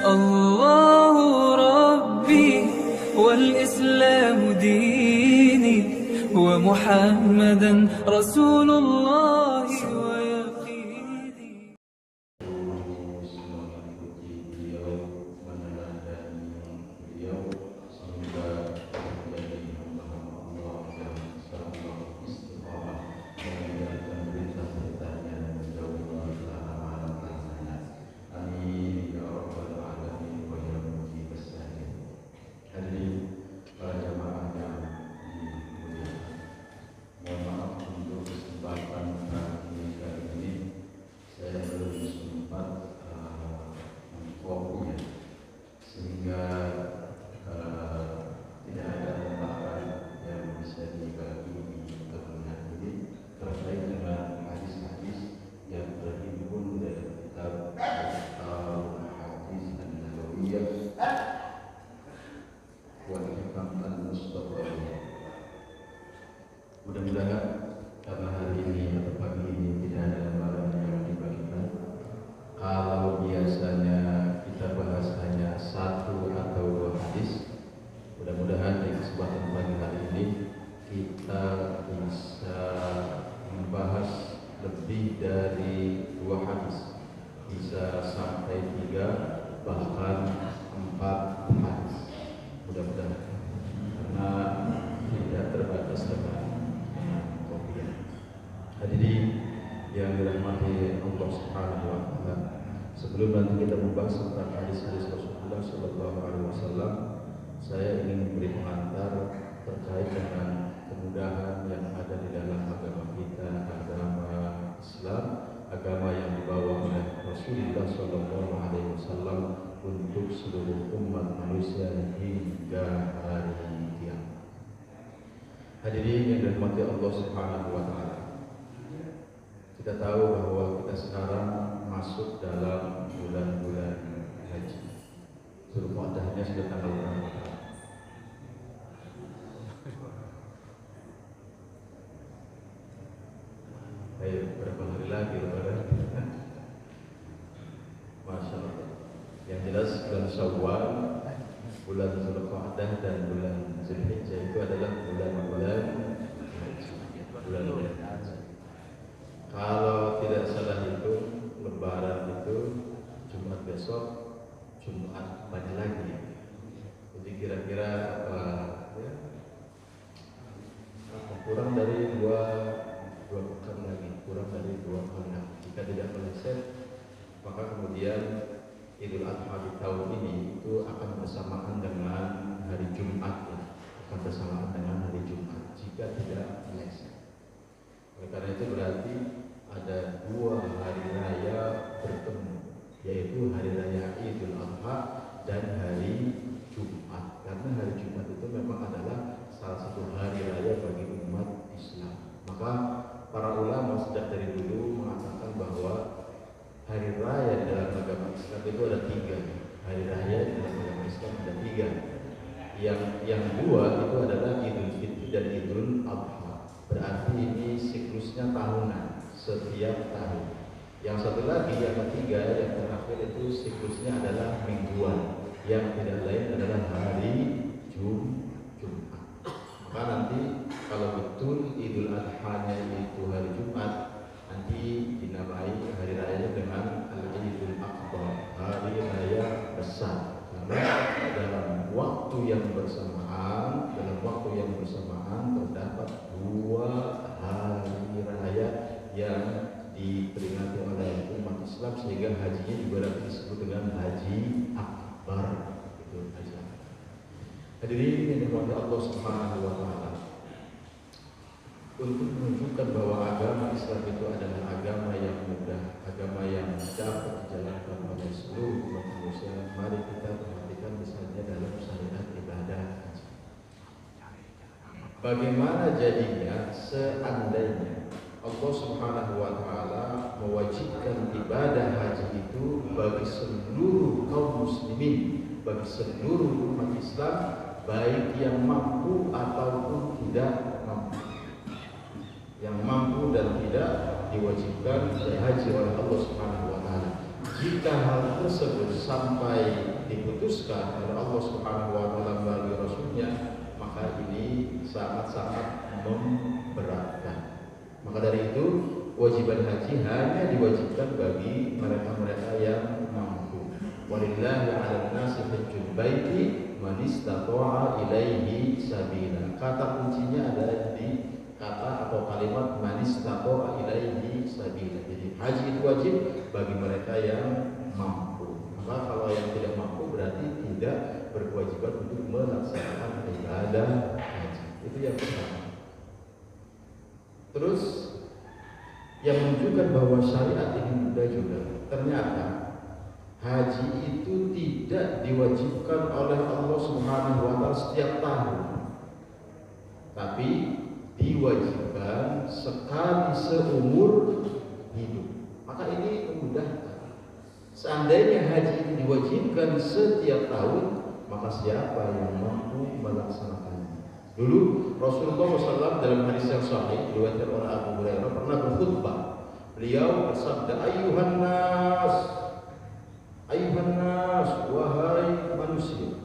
الله ربي والإسلام ديني ومحمدا رسول الله ويقيني. Mudah-mudahan karena hari ini atau pagi ini tidak ada lembaran yang dibagikan. Kalau biasanya kita bahas hanya satu atau dua hadis, mudah-mudahan di kesempatan pagi hari ini kita bisa membahas lebih dari dua hadis, bisa sampai 3 bahkan 4 hadis. Mudah-mudahan karena tidak terbatas dengan hadirin yang dirahmati Allah Subhanahu wa taala. Sebelum nanti kita membahas tentang hadis-hadis Rasulullah sallallahu alaihi wasallam, saya ingin memberi pengantar terkait dengan kemudahan yang ada di dalam agama kita, agama Islam, agama yang dibawa oleh Rasulullah sallallahu alaihi wasallam untuk seluruh umat manusia hingga hari kiamat. Hadirin yang dirahmati Allah Subhanahu wa taala. Kita tahu bahwa kita sekarang masuk dalam bulan-bulan haji. Zulqa'dahnya sudah tanggal berapa? Ayo, berapa hari lagi lebaran? Masya Allah. Yang jelas bulan Syawal, bulan Zulqa'dah dan bulan Zulhijjah itu adalah bulan-bulan haji. Bulan-bulan haji. Kalau tidak salah itu lebaran itu Jumat besok, Jumat banyak lagi. Jadi kira-kira kurang dari dua pekan lagi, kurang dari 2 pekan. Jika tidak meleset, maka kemudian Idul Adha di tahun ini itu akan bersamaan dengan hari Jumat, akan bersamaan dengan hari Jumat. Jika tidak meleset, oleh karena itu berarti ada 2 hari raya bertemu, yaitu hari raya Idul Adha dan hari Jumat. Karena hari Jumat itu memang adalah salah satu hari raya bagi umat Islam. Maka para ulama sejak dari dulu mengatakan bahwa hari raya di dalam agama Islam itu ada 3. Hari raya di dalam agama Islam ada 3. Yang 2 itu adalah Idul Fitri dan Idul Adha. Berarti ini siklusnya tahunan, setiap tahun. Yang satu lagi, yang ketiga, yang terakhir itu siklusnya adalah mingguan, yang tidak lain adalah hari Jumat. Maka nanti kalau betul Idul Adha-nya itu hari Jumat, nanti dinamai hari raya dengan Al-Idul Akbar, hari raya besar. Karena dalam waktu yang bersamaan terdapat 2 hari raya yang diperingati oleh umat Islam, sehingga hajinya juga disebut dengan Haji Akbar. Itu haji akbar. Hadirin yang dirahmati Allah Subhanahu wa taala. Untuk menunjukkan bahwa agama Islam itu adalah agama yang mudah, agama yang dapat dijalankan oleh seluruh umat manusia, mari kita perhatikan misalnya dalam syariat ibadah haji. Bagaimana jadinya seandainya Allah Subhanahu wa taala mewajibkan ibadah haji itu bagi seluruh kaum muslimin, bagi seluruh umat Islam, baik yang mampu ataupun tidak mampu. Yang mampu dan tidak diwajibkan berhaji oleh Allah Subhanahu wa taala. jika hal tersebut sampai diputuskan oleh Allah Subhanahu wa taala melalui Rasulnya, maka ini sangat-sangat memberatkan. Maka dari itu kewajiban haji hanya diwajibkan bagi mereka-mereka yang mampu. Walillahi 'alan nasi hajjul baiti man istata'a ilaihi sabila. Kata kuncinya adalah di kata atau kalimat man istata'a ilaihi sabila. Jadi haji itu wajib bagi mereka yang mampu. Maka kalau yang tidak mampu berarti tidak berkewajiban untuk melaksanakan ibadah haji. Itu yang pertama. Terus yang menunjukkan bahwa syariat ini mudah juga, ternyata haji itu tidak diwajibkan oleh Allah Subhanahu wa taala setiap tahun, tapi diwajibkan sekali seumur hidup. Maka ini memudahkan. Seandainya haji ini diwajibkan setiap tahun, maka siapa yang mampu melaksanakannya? Dulu Rasulullah SAW dalam hadis yang sahih diriwayatkan oleh Abu Hurairah pernah berkhutbah. Beliau bersabda, ayuhan nas, wahai manusia,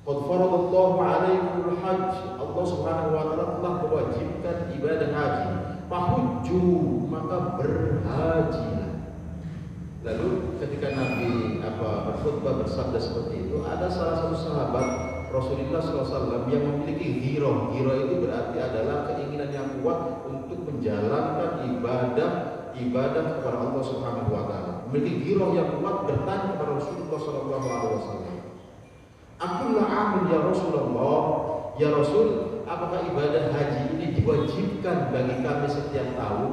qad faradallahu alaikumul hajj. Allah Subhanahu wa taala telah mewajibkan ibadah haji. Fahujju, maka berhajilah. Lalu ketika Nabi berkhutbah bersabda seperti itu, ada salah satu sahabat Rasulullah SAW yang memiliki ghirah. Ghirah itu berarti adalah keinginan yang kuat untuk menjalankan ibadah kepada Allah Subhanahu wa taala. Memiliki ghirah yang kuat, bertanya kepada Rasulullah SAW, "Aqullah amin ya Rasulullah, ya Rasul, apakah ibadah haji ini diwajibkan bagi kami setiap tahun?"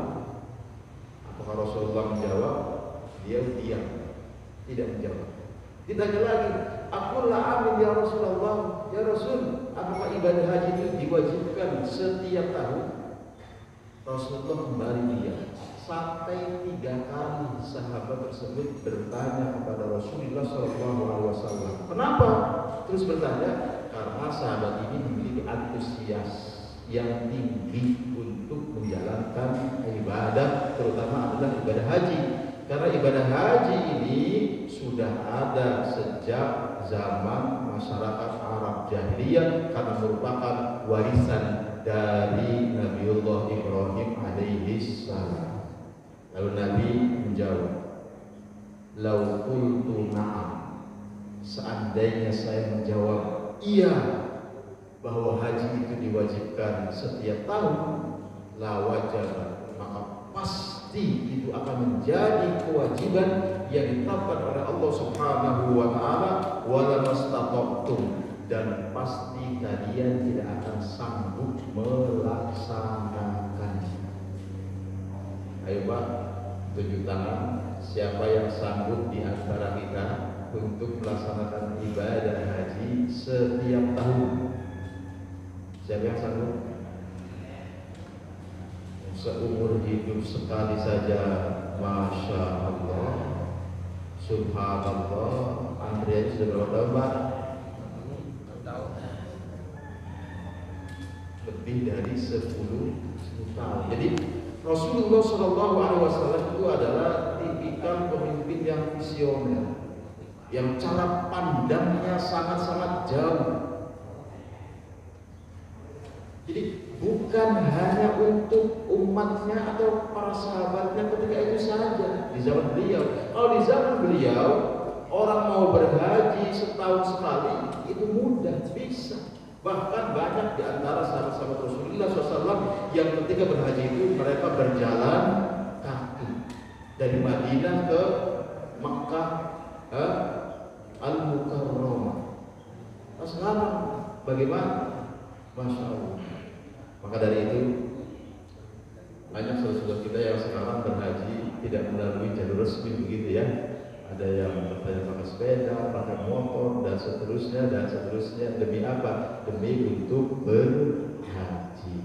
Apakah Rasulullah menjawab? Dia diam, tidak menjawab. Ditanya lagi, "Aqullah amin ya Rasulullah, ya Rasul, apakah ibadah haji itu diwajibkan setiap tahun?" Rasulullah kembali diam. Sampai 3 kali sahabat tersebut bertanya kepada Rasulullah SAW. Kenapa terus bertanya? Karena sahabat ini memiliki antusias yang tinggi untuk menjalankan ibadah, terutama adalah ibadah haji. Karena ibadah haji ini sudah ada sejak zaman masyarakat Arab jahiliyah, karena merupakan warisan dari Nabiullah Ibrahim alaihi salam. Lalu Nabi menjawab, "Lau qultu na'am." Seandainya saya menjawab iya bahwa haji itu diwajibkan setiap tahun, la wajib, maka pasti itu akan menjadi kewajiban yang ditetapkan oleh Allah Subhanahu wa taala, wala mastata'tum, dan pasti kalian tidak akan sanggup melaksanakannya. Ayo Pak, tunjuk tangan siapa yang sanggup di antara kita untuk melaksanakan ibadah haji setiap tahun. Siapa yang sanggup? Seumur hidup sekali saja, Masya Allah, Subhanallah. Antrian sudah berapa tahun Pak? Lebih dari 10 tahun. Jadi Rasulullah SAW itu adalah tipikal pemimpin yang visioner, yang cara pandangnya sangat-sangat jauh. Jadi bukan hanya untuk umatnya atau para sahabatnya ketika itu saja di zaman beliau. Kalau di zaman beliau orang mau berhaji setahun sekali itu mudah, bisa. Bahkan banyak di antara sahabat-sahabat Rasulullah SAW yang ketika berhaji itu mereka berjalan kaki dari Madinah ke Makkah Al-Mukarramah. Nah sekarang bagaimana? Masya Allah. Maka dari itu banyak saudara-saudara kita yang sekarang berhaji tidak melalui jalur resmi begitu ya. Ada yang bertanya pakai sepeda, pakai motor, dan seterusnya. Demi apa? Demi untuk berhaji.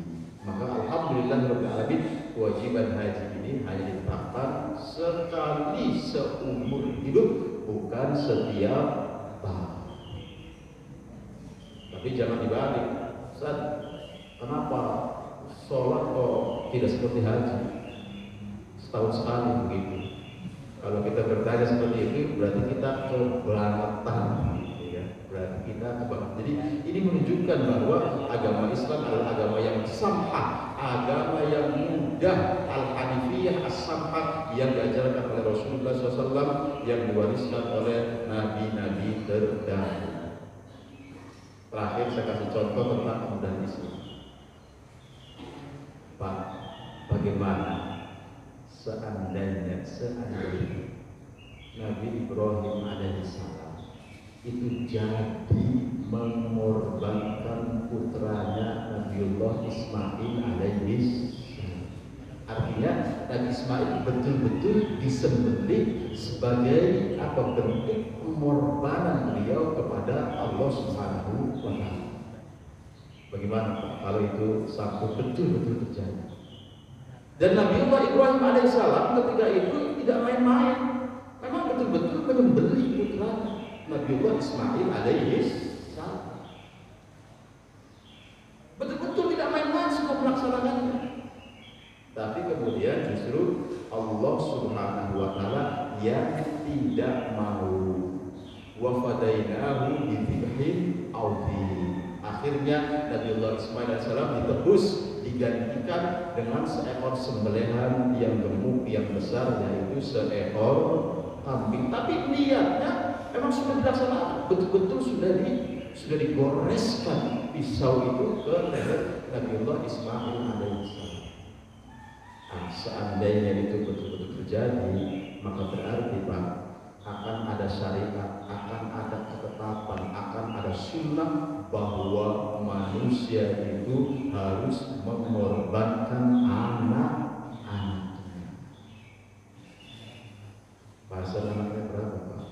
Maka alhamdulillahirabbil alamin, kewajiban haji ini hanya ditetapkan sekali seumur hidup, bukan setiap tahun. Tapi jangan dibalik. Ustaz, kenapa sholat kok tidak seperti haji? Setahun sekali begitu. Kalau kita bertanya seperti itu, berarti kita kebangetan, gitu ya. Berarti kita kebangetan. Jadi ini menunjukkan bahwa agama Islam adalah agama yang samha, agama yang mudah, al-hanifiyah as-samha, yang diajarkan oleh Rasulullah SAW, yang diwariskan oleh nabi-nabi terdahulu. Terakhir saya kasih contoh tentang kemudahan Islam. Pak, bagaimana seandainya Nabi Ibrahim alaihissalam itu jadi mengorbankan putranya Nabiullah Ismail alaihissalam. Artinya Nabi Ismail betul-betul disembelih sebagai bentuk pengorbanan beliau kepada Allah Subhanahu wa Ta'ala. Bagaimana kalau itu sampai betul-betul terjadi? Dan Nabiullah Ibrahim alaihissalam ketika itu tidak main-main, memang betul-betul menyembelih putra Nabiullah Ismail alaihissalam. Betul-betul tidak main-main sudah melaksanakannya. Tapi kemudian justru Allah Subhanahu wa Ta'ala yang tidak mau, wa fadainahu bi dzibhin adzim. Akhirnya Nabiullah Ismail alaihissalam ditebus, digantikan dengan seekor sembelihan yang gemuk, yang besar, yaitu seekor kambing. Tapi niatnya memang sudah dilaksanakan, betul-betul sudah digoreskan pisau itu ke leher Nabiullah Ismail alaihissalam. Seandainya itu betul-betul terjadi, maka berarti Pak, akan ada syariat, akan ada ketetapan, akan ada sunnah bahwa manusia itu harus mengorbankan anak-anaknya. Bahasa anaknya berapa Pak?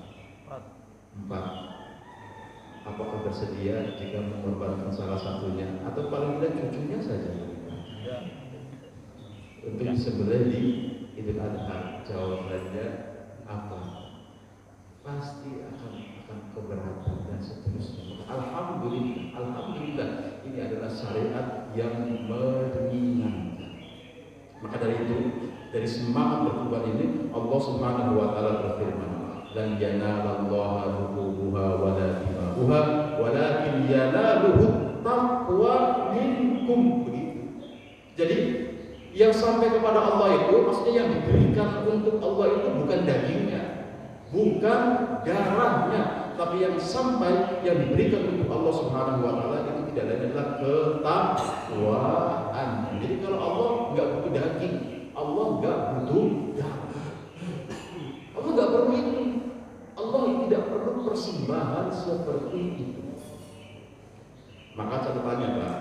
4. Apakah bersedia jika mengorbankan salah satunya atau paling tidak cucunya saja? Untuk disembelih di Idul Adha. Jawabannya apa? Pasti akan keberatan dan seterusnya. Alhamdulillah ini adalah syariat yang meringankan. Maka dari itu, dari semangat berkorban ini, Allah Subhanahu wa Ta'ala berfirman, lan yanalallaha luhubuha wala dima'uha walakin yanaluhu taqwa minkum. Begitu. Jadi yang sampai kepada Allah itu, maksudnya yang diberikan untuk Allah itu bukan dagingnya, bukan darahnya, tapi yang sampai yang diberikan untuk Allah Subhanahu wa Ta'ala itu tidak lain adalah ketakwaan. Jadi kalau Allah nggak butuh daging, Allah nggak butuh darah, Allah nggak perlu itu, Allah tidak perlu persembahan seperti itu. Maka catatannya Pak,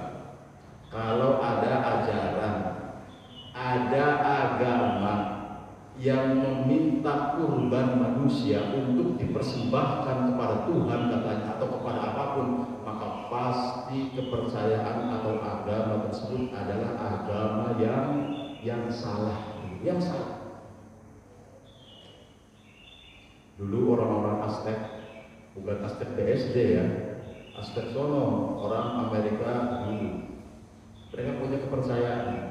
kalau ada ajaran, ada agama yang meminta kurban manusia untuk dipersembahkan kepada Tuhan katanya atau kepada apapun, maka pasti kepercayaan atau agama tersebut adalah agama yang salah, yang salah. Dulu orang-orang Aztec, bukan Aztec BSD ya, Aztec sono, orang Amerika dulu, mereka punya kepercayaan.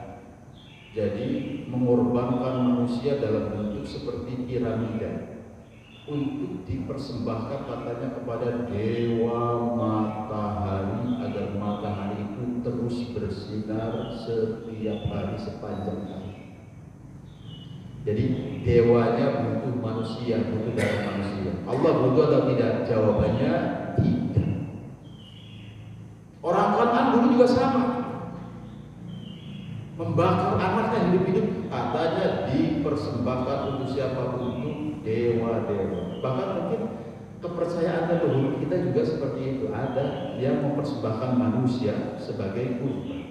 Jadi mengorbankan manusia dalam bentuk seperti piramida untuk dipersembahkan katanya kepada dewa matahari agar matahari itu terus bersinar setiap hari sepanjang hari. Jadi dewanya butuh manusia, butuh darah manusia. Allah butuh atau tidak? Jawabannya tidak. Orang Kan'an dulu juga sama, membakar anaknya hidup-hidup, katanya dipersembahkan untuk siapa? Untuk dewa-dewa. Bahkan mungkin kepercayaan leluhur kita juga seperti itu, ada yang mempersembahkan manusia sebagai kurban.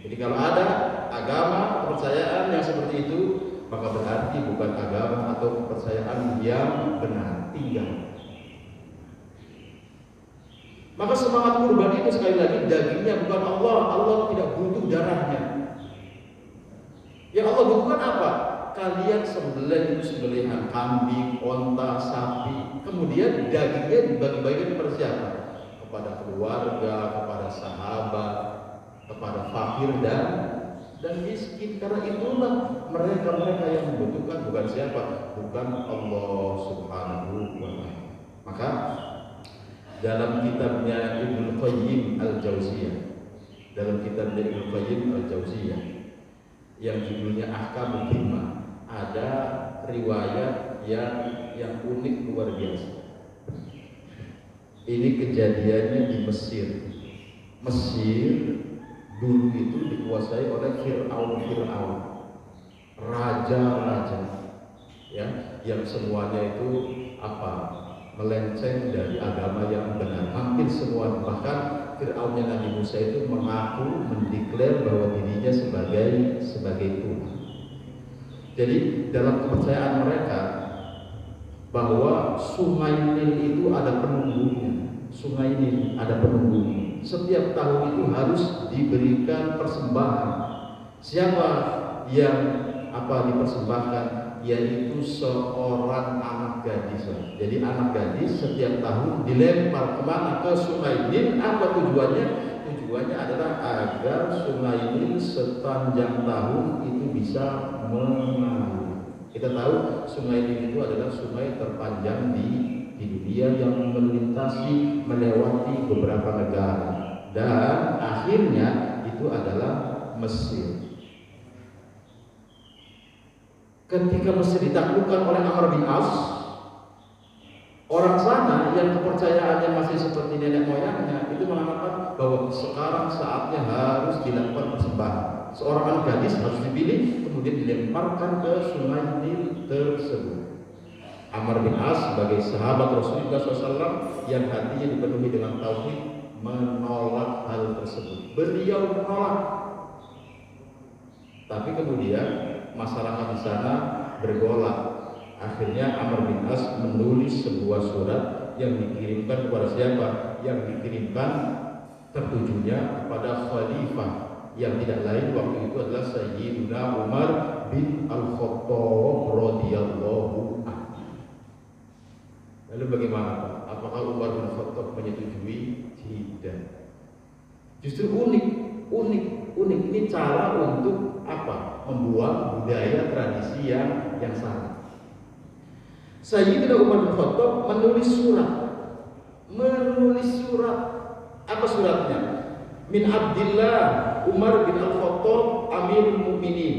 Jadi kalau ada agama, kepercayaan yang seperti itu, maka berarti bukan agama atau kepercayaan yang benar, tinggal. Maka semangat kurban itu sekali lagi dagingnya bukan Allah, Allah tidak butuh darahnya. Yang Allah butuhkan apa? Kalian sembelih itu sembelihan kambing, onta, sapi, kemudian dagingnya dibagi-bagikan kepada siapa? Kepada keluarga, kepada sahabat, kepada fakir dan dan miskin. Karena itulah mereka yang membutuhkan, bukan siapa? Bukan Allah Subhanahu wa Ta'ala. Maka dalam kitabnya Ibnu Qayyim Al-Jauziyah, yang judulnya Ahkamul Himmah, ada riwayat yang unik luar biasa. Ini kejadiannya di Mesir. Mesir dulu itu dikuasai oleh Fir'aun, raja-raja, ya, yang semuanya itu melenceng dari agama yang benar. Hampir semua, bahkan Fir'aunnya Nabi Musa itu mengaku, mendeklar bahwa dirinya sebagai Tuhan. Jadi dalam kepercayaan mereka bahwa Sungai Nil itu ada penunggunya. Setiap tahun itu harus diberikan persembahan. Siapa yang dipersembahkan? Yaitu seorang anak gadis. Jadi anak gadis setiap tahun dilempar kemana? Ke Sungai Nil. Apa tujuannya? Tujuannya adalah agar Sungai Nil sepanjang tahun itu bisa mengalir. Kita tahu Sungai Nil itu adalah sungai terpanjang di dunia yang melewati beberapa negara, dan akhirnya itu adalah Mesir. Ketika Mesir ditaklukkan oleh Amr bin As, orang sana yang kepercayaannya masih seperti nenek moyangnya itu mengatakan bahwa sekarang saatnya harus dilakukan persembahan. Seorang anak gadis harus dipilih, kemudian dilemparkan ke Sungai Nil tersebut. Amr bin As sebagai sahabat Rasulullah SAW yang hatinya dipenuhi dengan tauhid menolak hal tersebut. Beliau menolak. Tapi kemudian masyarakat di sana bergolak. Akhirnya Amr bin As menulis sebuah surat yang dikirimkan kepada siapa? Yang dikirimkan tertujunya kepada khalifah yang tidak lain waktu itu adalah Sayyidina Umar bin Al-Khattab radhiyallahu anhu. Lalu bagaimana Pak? Apakah Umar bin Khattab menyetujui? Tidak. Justru unik. Ini cara untuk membuang budaya tradisi yang salah. Sayyidina Umar bin Khattab menulis surat. Apa suratnya? Min Abdillah Umar bin Al-Khattab Amirul Mukminin.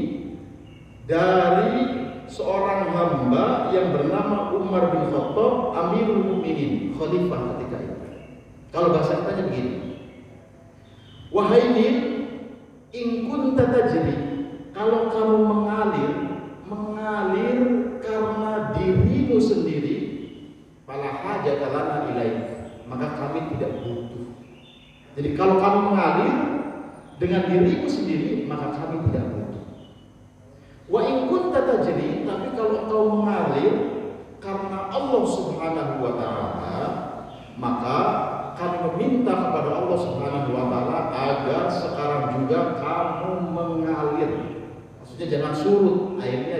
Dari seorang hamba yang bernama Umar bin Khattab Amirul Mukminin, khalifah ketika itu. Kalau bahasa kitanya begini, wahai Nil, in kunta tajri, kalau kamu mengalir karena dirimu sendiri, fala hajata lana ilaik, maka kami tidak butuh. Jadi kalau kamu mengalir dengan dirimu sendiri, maka kami tidak butuh. Wa in kunta tajri, tapi kalau engkau mengalir karena Allah Subhanahu wa Ta'ala, maka kami meminta kepada Allah Subhanahu wa Ta'ala agar sekarang juga kamu mengalir. Maksudnya jangan surut, airnya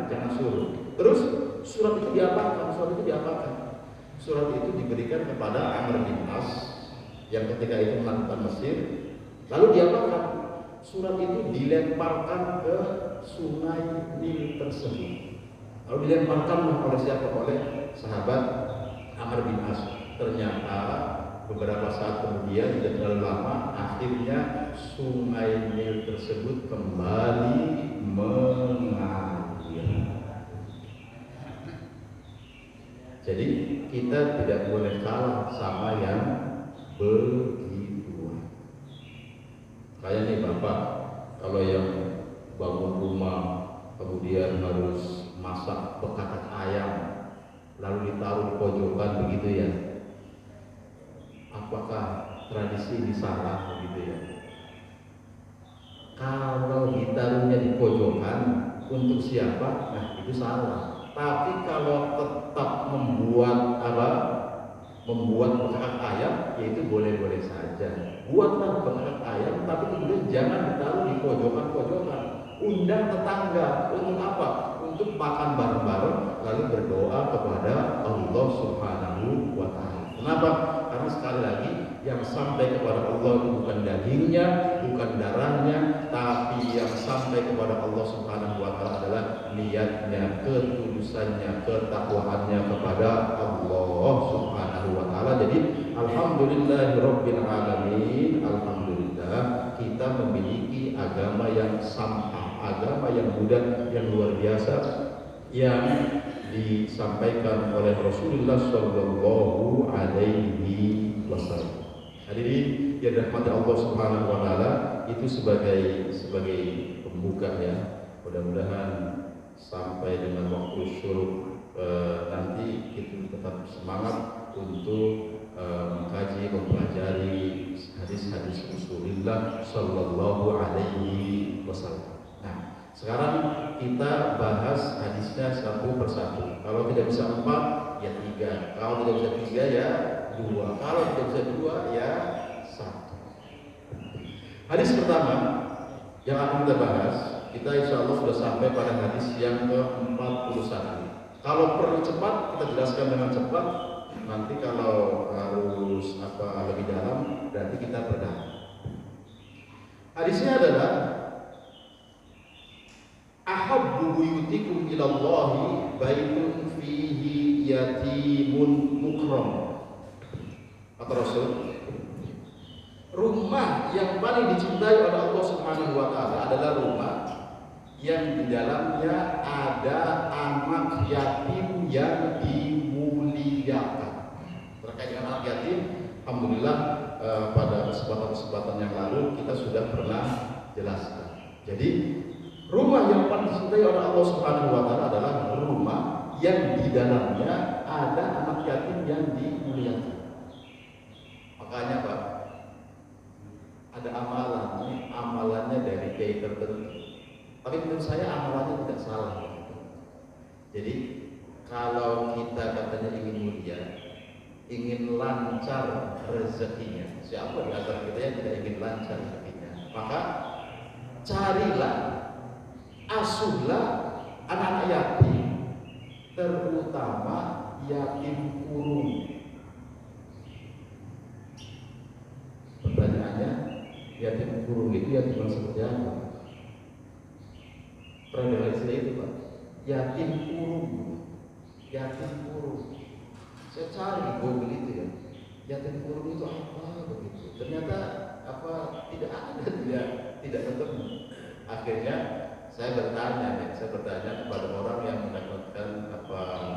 jangan surut. Terus surat itu diapakan? Surat itu diberikan kepada Amr bin As yang ketika itu melakukan Mesir. Lalu diapakan? Surat itu dilemparkan ke Sungai Nil tersebut. Lalu dilemparkan oleh siapa? Oleh sahabat Amr bin As. Ternyata beberapa saat kemudian, tidak terlalu lama, akhirnya Sungai Nil tersebut kembali mengalir. Jadi kita tidak boleh kalah sama yang begitu. Kayak nih Bapak, kalau yang bangun rumah kemudian harus masak bekatak ayam lalu ditaruh di pojokan begitu ya, apakah tradisi ini salah begitu ya? Kalau ditaruhnya di pojokan untuk siapa? Nah itu salah. Tapi kalau tetap membuat bekatak ayam, yaitu boleh-boleh saja. Buatlah bekatak ayam, tapi kemudian jangan ditaruh di pojokan-pojokan. Undang tetangga untuk apa? Untuk makan bareng-bareng lalu berdoa kepada Allah Subhanahu wa Ta'ala. Kenapa? Karena sekali lagi yang sampai kepada Allah itu bukan dagingnya, bukan darahnya, tapi yang sampai kepada Allah Subhanahu wa taala adalah niatnya, ketulusannya, ketakwaannya kepada Allah Subhanahu wa taala. Jadi alhamdulillahirabbil alamin, alhamdulillah kita memiliki agama yang samha, agama yang mudah, yang luar biasa, yang disampaikan oleh Rasulullah Shallallahu Alaihi Wasallam. Hadirin yang dirahmati Allah Subhanahu Wa Taala, itu sebagai pembuka ya. Mudah-mudahan sampai dengan waktu syuruk nanti kita tetap semangat untuk mengkaji, mempelajari hadis-hadis Rasulullah Shallallahu Alaihi Wasallam. Nah, sekarang kita bahas hadisnya satu persatu. Kalau tidak bisa 4, ya 3. Kalau tidak bisa 3, ya 2. Kalau tidak bisa 2, ya 1. Hadis pertama yang akan kita bahas, kita insya Allah sudah sampai pada hadis yang ke-41. Kalau perlu cepat, kita jelaskan dengan cepat. Nanti kalau harus lebih dalam, berarti kita berdalam. Hadisnya adalah ahabbu buyutikum ilallahi baitun fihi yatimun mukram. Kata Rasul, rumah yang paling dicintai oleh Allah Subhanahu wa taala adalah rumah yang di dalamnya ada anak yatim yang dimuliakan. Terkait dengan anak yatim, alhamdulillah pada kesempatan yang lalu kita sudah pernah jelaskan. Jadi rumah yang paling dicintai oleh Allah Subhanahu wa taala adalah rumah yang di dalamnya ada anak yatim yang dimuliakan. Makanya Pak, ada amalannya dari kiai tertentu. Tapi menurut saya amalannya tidak salah. Jadi kalau kita katanya ingin mulia, ingin lancar rezekinya, siapa di antara kita yang tidak ingin lancar rezekinya? Maka carilah, asuhlah anak-anak yatim, terutama yatim kurung. Pertanyaannya, yatim kurung itu yatim seperti apa? Pernah dengar istilah itu Pak? Yatim kurung. Yatim kurung. Saya cari di Google itu ya. Yatim kurung itu apa begitu? Ternyata tidak ada, tidak ketemu. Akhirnya saya bertanya kepada orang yang mendapatkan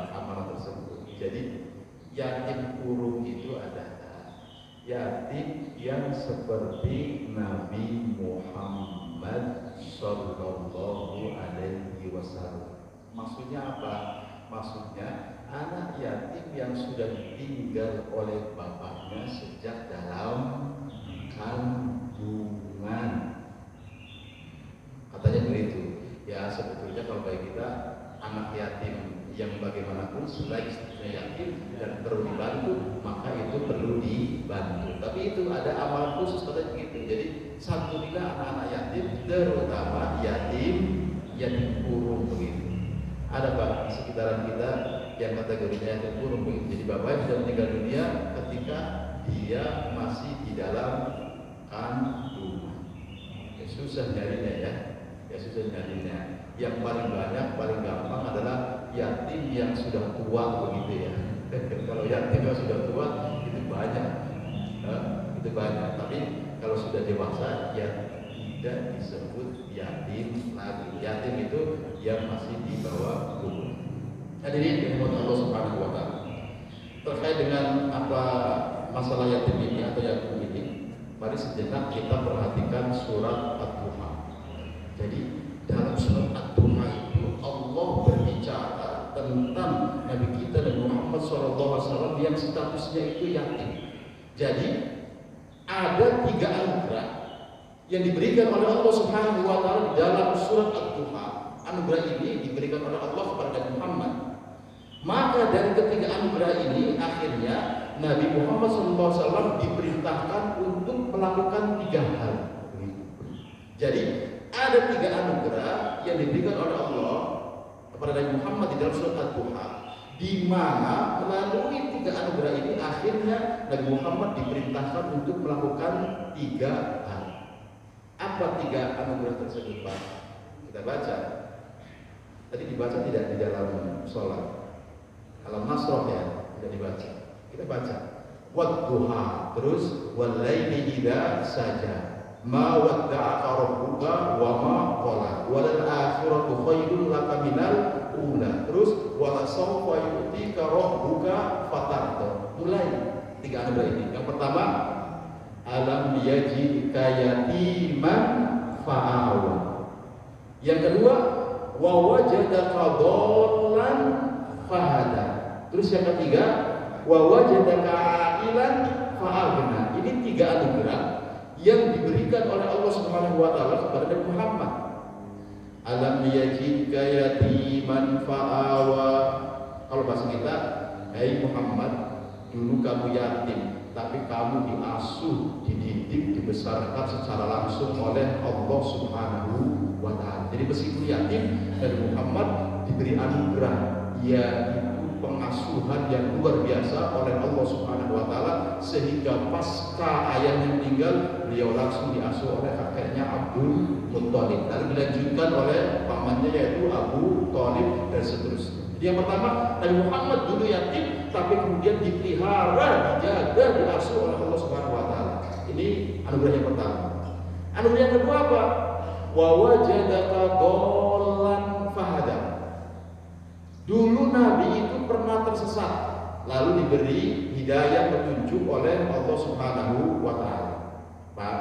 amanah tersebut. Jadi yatim kurung itu adalah yatim yang seperti Nabi Muhammad Sallallahu Alaihi Wasallam. Maksudnya apa? Maksudnya anak yatim yang sudah ditinggal oleh bapaknya sejak dalam kandungan. Katanya begitu. Ya sebetulnya kalau bagi kita anak yatim yang bagaimanapun selain istrinya yatim dan perlu dibantu, maka itu perlu dibantu. Tapi itu ada amalan khusus katanya begitu. Jadi santunilah anak-anak yatim, terutama yatim kurung begitu. Ada Pak di sekitaran kita yang kategorinya yatim kurung begitu. Jadi bapaknya sudah meninggal dunia ketika dia masih di dalam kandungan. Ya susah nyarinya ya. Yang paling banyak, paling gampang adalah yatim yang sudah tua begitu ya. Kalau yatim yang sudah tua itu banyak, Tapi kalau sudah dewasa ya tidak disebut yatim lagi. Yatim itu yang masih di bawah umur. Hadirin dirahmati Allah Subhanahu wa taala. Terkait dengan masalah yatim ini atau yatim ini, mari sejenak kita perhatikan surat At-Duha. Jadi dalam surat At-Duha itu Allah berbicara tentang Nabi kita dan Muhammad SAW yang statusnya itu yatim. Jadi ada 3 anugerah yang diberikan oleh Allah Subhanahu wa taala di dalam surat At-Duha. Anugerah ini diberikan oleh Allah kepada Nabi Muhammad. Maka dari ketiga anugerah ini akhirnya Nabi Muhammad SAW diperintahkan untuk melakukan 3 hal. Jadi ada 3 anugerah yang diberikan oleh Allah kepada Nabi Muhammad di dalam surat At-Duha. di mana melalui 3 anugerah ini akhirnya Nabi Muhammad diperintahkan untuk melakukan 3 hal. Apa 3 anugerah tersebut, Pak? Kita baca. Tadi dibaca tidak di dalam sholat. Alam Nasrah ya, tidak dibaca. Kita baca. Wadduha, terus walaili idza saja. Ma wadda'aka rabbuka wa ma qala. Walal akhiratu khairul laka minal ula. Terus wala sawfa yu'tika rabbuka fatarda. Mulai 3 anugerah ini. Yang pertama, alam yajidka yatiman fa'awa. Yang kedua, wa wajadaka dhallan fahada. Terus yang ketiga, wa wajadaka a'ilan fa'aghna. Ini 3 anugerah yang diberikan oleh Allah Subhanahu wa taala kepada Nabi Muhammad. Alam yajidka yatiman fa'awa. Kalau bahasa kita, hai Muhammad, dulu kamu yatim, tapi kamu diasuh, dididik, dibesarkan secara langsung oleh Allah Subhanahu wa taala. Jadi meskipun yatim, Nabi Muhammad diberi anugerah, yaitu pengasuhan yang luar biasa oleh Allah Subhanahu wa taala, sehingga pasca ayahnya meninggal, beliau langsung diasuh oleh kakeknya Abdul Muthalib, lalu dilanjutkan oleh pamannya yaitu Abu Thalib dan seterusnya. Jadi yang pertama, Nabi Muhammad dulu yatim, tapi kemudian dipelihara, dijaga, diasuh oleh Allah Subhanahu wa taala. Ini anugerah yang pertama. Anugerah yang kedua apa? Wa wajadaka dhallan fahada. Dulu Nabi itu pernah tersesat, lalu diberi hidayah petunjuk oleh Allah Subhanahu wa taala. Pak,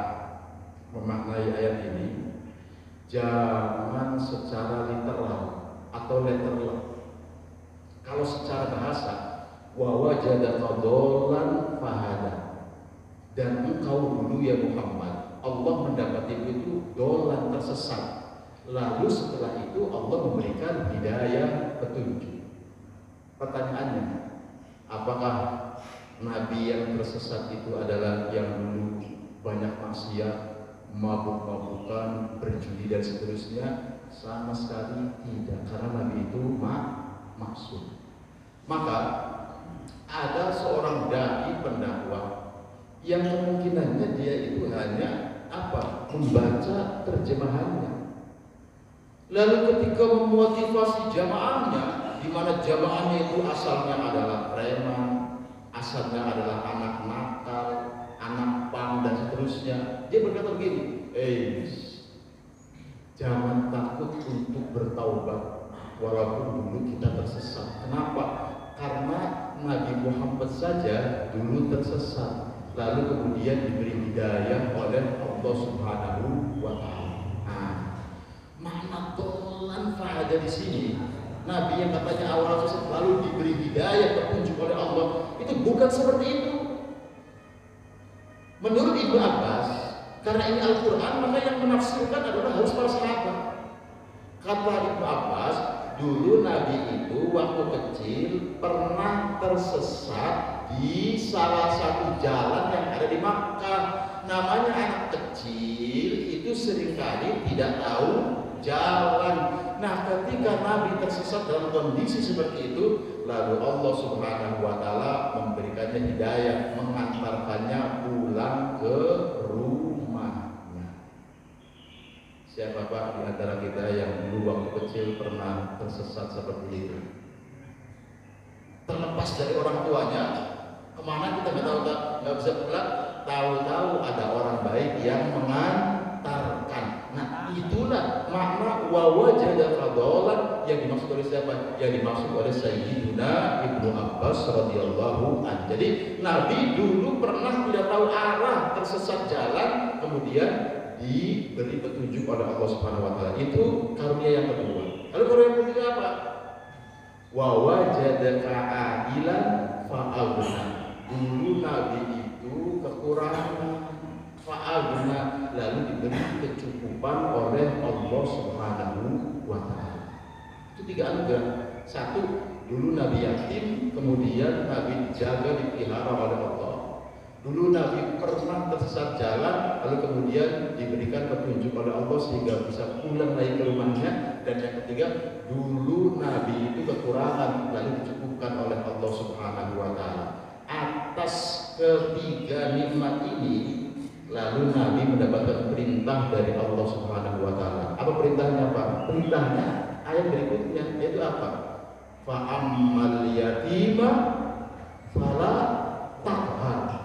memaknai ayat ini jangan secara literal atau letterlek. Kalau secara bahasa, wa wajadaka dhallan fahada. Dan engkau dulu ya Muhammad, Allah mendapatimu itu dhallan tersesat. Lalu setelah itu Allah memberikan hidayah petunjuk. Pertanyaannya, apakah Nabi yang tersesat itu adalah yang dulu banyak maksiat, mabuk-mabukan, berjudi dan seterusnya? Sama sekali tidak, karena Nabi itu maksud. Maka ada seorang dai pendakwah yang kemungkinannya dia itu hanya membaca terjemahannya. Lalu ketika memotivasi jamaahnya, di mana jamaahnya itu asalnya adalah preman, asalnya adalah anak nakal, anak pang dan seterusnya, dia berkata begini, jangan takut untuk bertaubat, walaupun dulu kita tersesat. Kenapa? Karena Nabi Muhammad saja dulu tersesat, lalu kemudian diberi hidayah oleh Allah Subhanahu wa taala. Makna dhallan fahada di sini, Nabi yang katanya awal tersesat lalu diberi hidayah petunjuk oleh Allah, itu bukan seperti itu. Menurut Ibnu Abbas, karena ini Al-Quran, maka yang menafsirkan adalah harus para sahabat. Kata Ibnu Abbas, dulu Nabi itu waktu kecil pernah tersesat di salah satu jalan yang ada di Makkah. Namanya anak kecil itu seringkali tidak tahu jalan. Nah, ketika Nabi tersesat dalam kondisi seperti itu, lalu Allah Subhanahu wa taala memberikannya hidayah, mengantarkannya pulang ke rumahnya. Siapa Pak di antara kita yang dulu waktu kecil pernah tersesat seperti itu? Terlepas dari orang tuanya, kemana kita nggak bisa pulang, tahu-tahu ada orang baik yang mengantarkan. Nah, itulah makna wa wajadaka dhallan yang dimaksud oleh siapa? Yang dimaksud oleh Sayyidina Ibnu Abbas radhiyallahu anhu. Jadi Nabi dulu pernah tidak tahu arah, tersesat jalan, kemudian diberi petunjuk oleh Allah Subhanahu wa taala. Itu karunia yang kedua. Lalu karunia yang ketiga apa? Wa wajadaka a'ilan fa'aghna. Dulu Nabi itu kekurangan, fa'aghna, lalu diberi kecukupan oleh Allah Subhanahu wa taala. Itu 3 anugerah. 1, dulu Nabi yatim, kemudian Nabi dijaga, dipelihara oleh Allah. Dulu Nabi pernah tersesat jalan, lalu kemudian diberikan petunjuk oleh Allah sehingga bisa pulang lagi ke rumahnya. Dan yang ketiga, dulu Nabi itu kekurangan, lalu dicukupkan oleh Allah Subhanahu wa Ta'ala. Atas ketiga nikmat ini, lalu Nabi mendapatkan perintah dari Allah Subhanahu wa Ta'ala. Apa perintahnya, Pak? Perintahnya ayat berikutnya, yaitu apa? Fa'ammal yatima fala taqhar.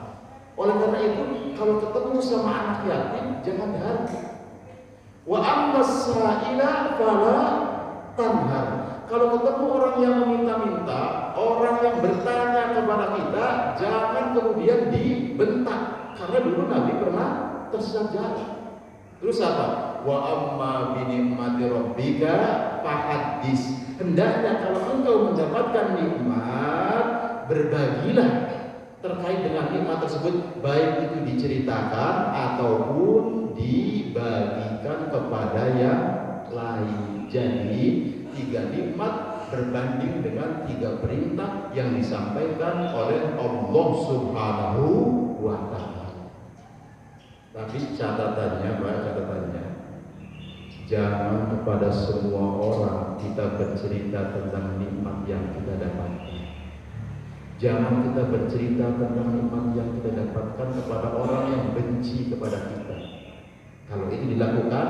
Oleh karena itu, kalau ketemu sama anak yatim, jangan dihardik. Wa ammas sa'ila fala tanhar. Kalau ketemu orang yang meminta-minta, orang yang bertanya kepada kita, jangan kemudian dibentak. Karena dulu Nabi pernah tersesat jalan. Terus apa? Wa amma bi ni'mati rabbika fahaddis. Hendaknya kalau engkau mendapatkan nikmat, berbagilah terkait dengan nikmat tersebut, baik itu diceritakan ataupun dibagikan kepada yang lain. Jadi 3 nikmat berbanding dengan 3 perintah yang disampaikan oleh Allah Subhanahu wa Ta'ala. Tapi catatannya, jangan kepada semua orang kita bercerita tentang nikmat yang kita dapatkan. Jangan kita bercerita tentang nikmat yang kita dapatkan kepada orang yang benci kepada kita. Kalau itu dilakukan,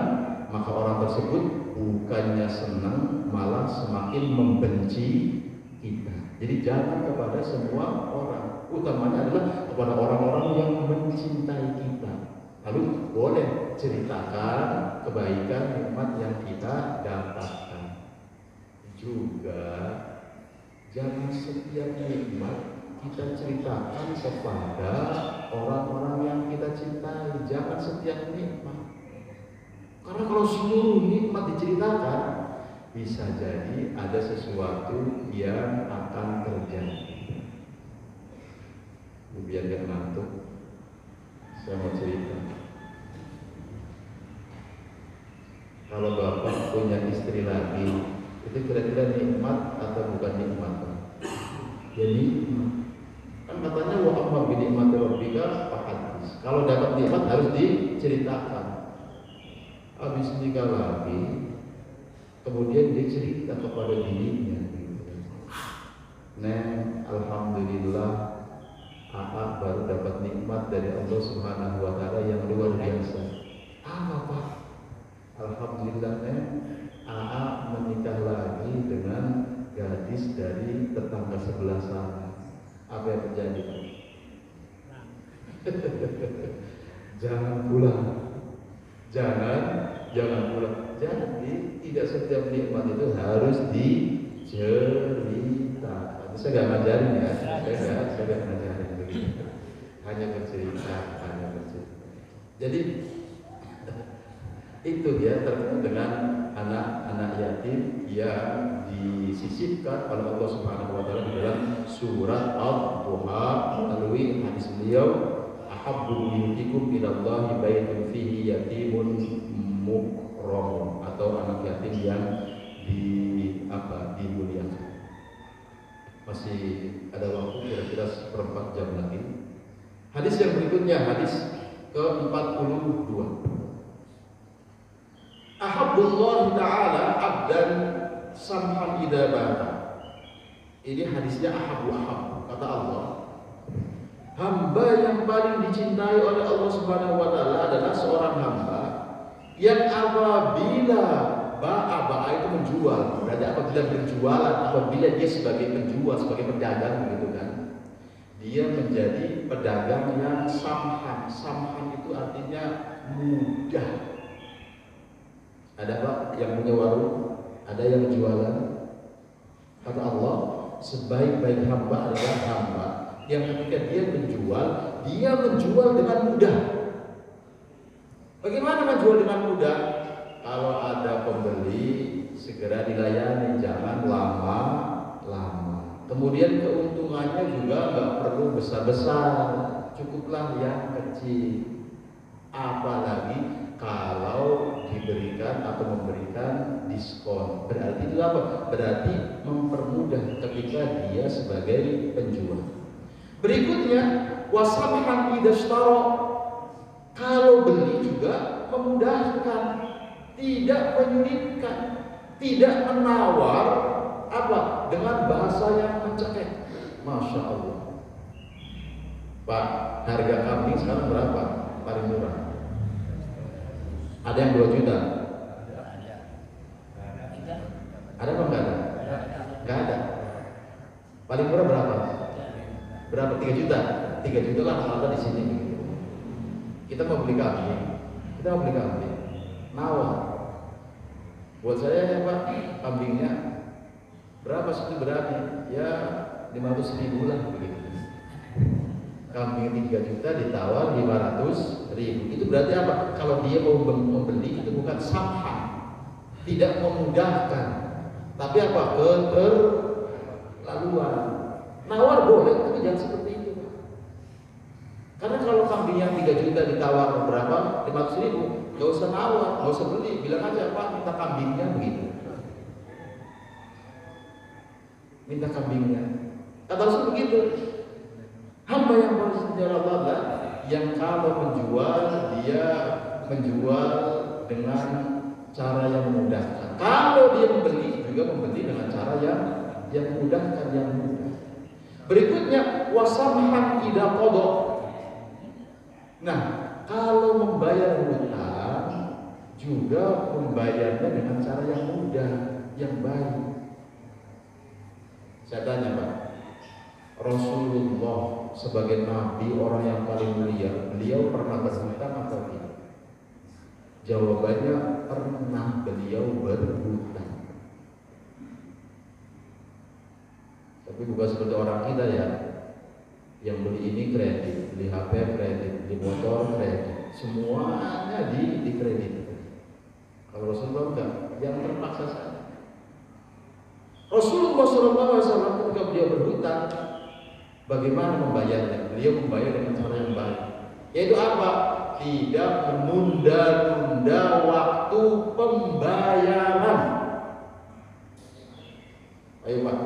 maka orang tersebut bukannya senang, malah semakin membenci kita. Jadi jangan kepada semua orang, utamanya adalah kepada orang-orang yang mencintai kita. Lalu boleh ceritakan kebaikan nikmat yang kita dapatkan. Juga jangan setiap nikmat kita ceritakan kepada orang-orang yang kita cintai. Jangan setiap nikmat. Karena kalau seluruh nikmat diceritakan, bisa jadi ada sesuatu yang akan terjadi. Biar gak ngantuk, saya mau cerita. Kalau bapak punya istri lagi, itu kira-kira nikmat atau bukan nikmat? Ya nikmat. Kan katanya wa amma bi ni'mati rabbika fahaddis. Kalau dapat nikmat harus diceritakan. Habis nikah lagi, kemudian dia cerita kepada dirinya, Neng, alhamdulillah, AA baru dapat nikmat dari Allah Subhanahu wa Ta'ala yang luar biasa. Apa Pak? Alhamdulillah, Neng, AA menikah lagi dengan gadis dari tetangga sebelah sana. Apa yang terjadi? Jangan pulang. Jangan pulang. Jadi tidak setiap nikmat itu harus diceritakan. Saya nggak ngajarin ya. Saya nggak ngajarin begitu. Hanya bercerita. Jadi itu ya terkait dengan anak-anak yatim yang disisipkan oleh Allah Subhanahu wa Ta'ala di dalam surat Al-Duha melalui hadis beliau, ahabbu buyutikum ilallahi baitun fihi yatimun mukram, atau anak yatim yang dimuliakan. Masih ada waktu kira-kira 1/4 jam lagi. Hadis yang berikutnya, hadis ke-42. Ahabbullah Ta'ala abdan samhan idza bata. Ini hadisnya ahab, kata Allah. Hamba yang paling dicintai oleh Allah Subhanahu wa Ta'ala adalah seorang hamba yang apabila ba'a itu menjual, berarti apabila berjualan, apabila dia sebagai penjual, sebagai pedagang begitu kan, dia menjadi pedagang yang samhan. Samhan itu artinya mudah. Ada Pak yang punya warung, ada yang jualan. Kata Allah, sebaik-baik hamba adalah hamba yang ketika dia menjual dengan mudah. Bagaimana menjual dengan mudah? Kalau ada pembeli, segera dilayani, jangan lama-lama. Kemudian keuntungannya juga nggak perlu besar-besar, cukuplah yang kecil. Apalagi kalau diberikan atau memberikan diskon, berarti itu apa? Berarti mempermudah ketika dia sebagai penjual. Berikutnya, wasamhan idashtara, kalau beli juga memudahkan, tidak menyulitkan, tidak menawar apa dengan bahasa yang mencekik. Masya Allah. Pak, harga kambing sekarang berapa? Paling murah. Ada yang 2 juta? Ada apa enggak ada? Enggak ada. Paling murah berapa? Berapa? 3 juta? 3 juta lah rata di sini. Kita mau beli kambing. Nawar. Buat saya ya Pak, kambingnya berapa sih berani? Ya 500.000 lah begitu. Kambing 3 juta ditawar 500.000. Itu berarti apa? Kalau dia mau membeli itu bukan samhan, tidak memudahkan, tapi apa? Keterlaluan. Nawar boleh, tapi jangan seperti itu. Karena kalau kambing yang 3 juta ditawar berapa? 500.000, gak usah nawar, gak usah beli, bilang aja Pak minta kambingnya begitu. Minta kambingnya. Kata Rasul begitu. Hamba yang bersejarah Allah yang kalau menjual dia menjual dengan cara yang memudahkan. Kalau dia membeli juga membeli dengan cara yang memudahkan, yang mudah. Berikutnya wasamhan idza qada. Nah, kalau membayar hutang juga membayarnya dengan cara yang mudah, yang baik. Saya tanya Pak, Rasulullah sebagai Nabi, orang yang paling mulia, beliau pernah berhutang atau tidak? Jawabannya pernah beliau berhutang. Tapi bukan seperti orang kita ya, yang beli ini kredit, beli HP kredit, beli motor kredit, semuanya di kredit. Kalau Rasulullah enggak, yang terpaksa saja. Rasulullah SAW ketika beliau berhutang, bagaimana membayarnya? Beliau membayar dengan cara yang baik. Yaitu apa? Tidak menunda-nunda waktu pembayaran. Ayo Pak,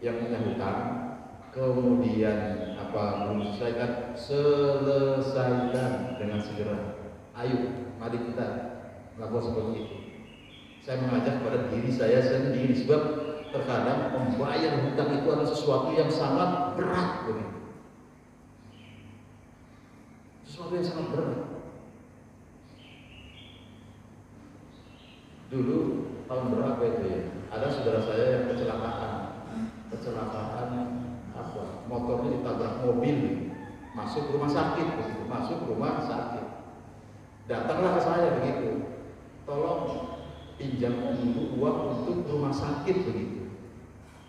yang punya hutang, kemudian apa selesaikan dengan segera. Ayo, mari kita lakukan seperti itu. Saya mengajak kepada diri saya sendiri, sebab terkadang membayar hutang itu adalah sesuatu yang sangat berat begitu. Sesuatu yang sangat berat. Dulu tahun berapa itu ya? Ada saudara saya yang kecelakaan apa? Motornya ditabrak mobil, masuk rumah sakit begitu. Datanglah ke saya begitu. Tolong pinjam dulu uang untuk rumah sakit begitu.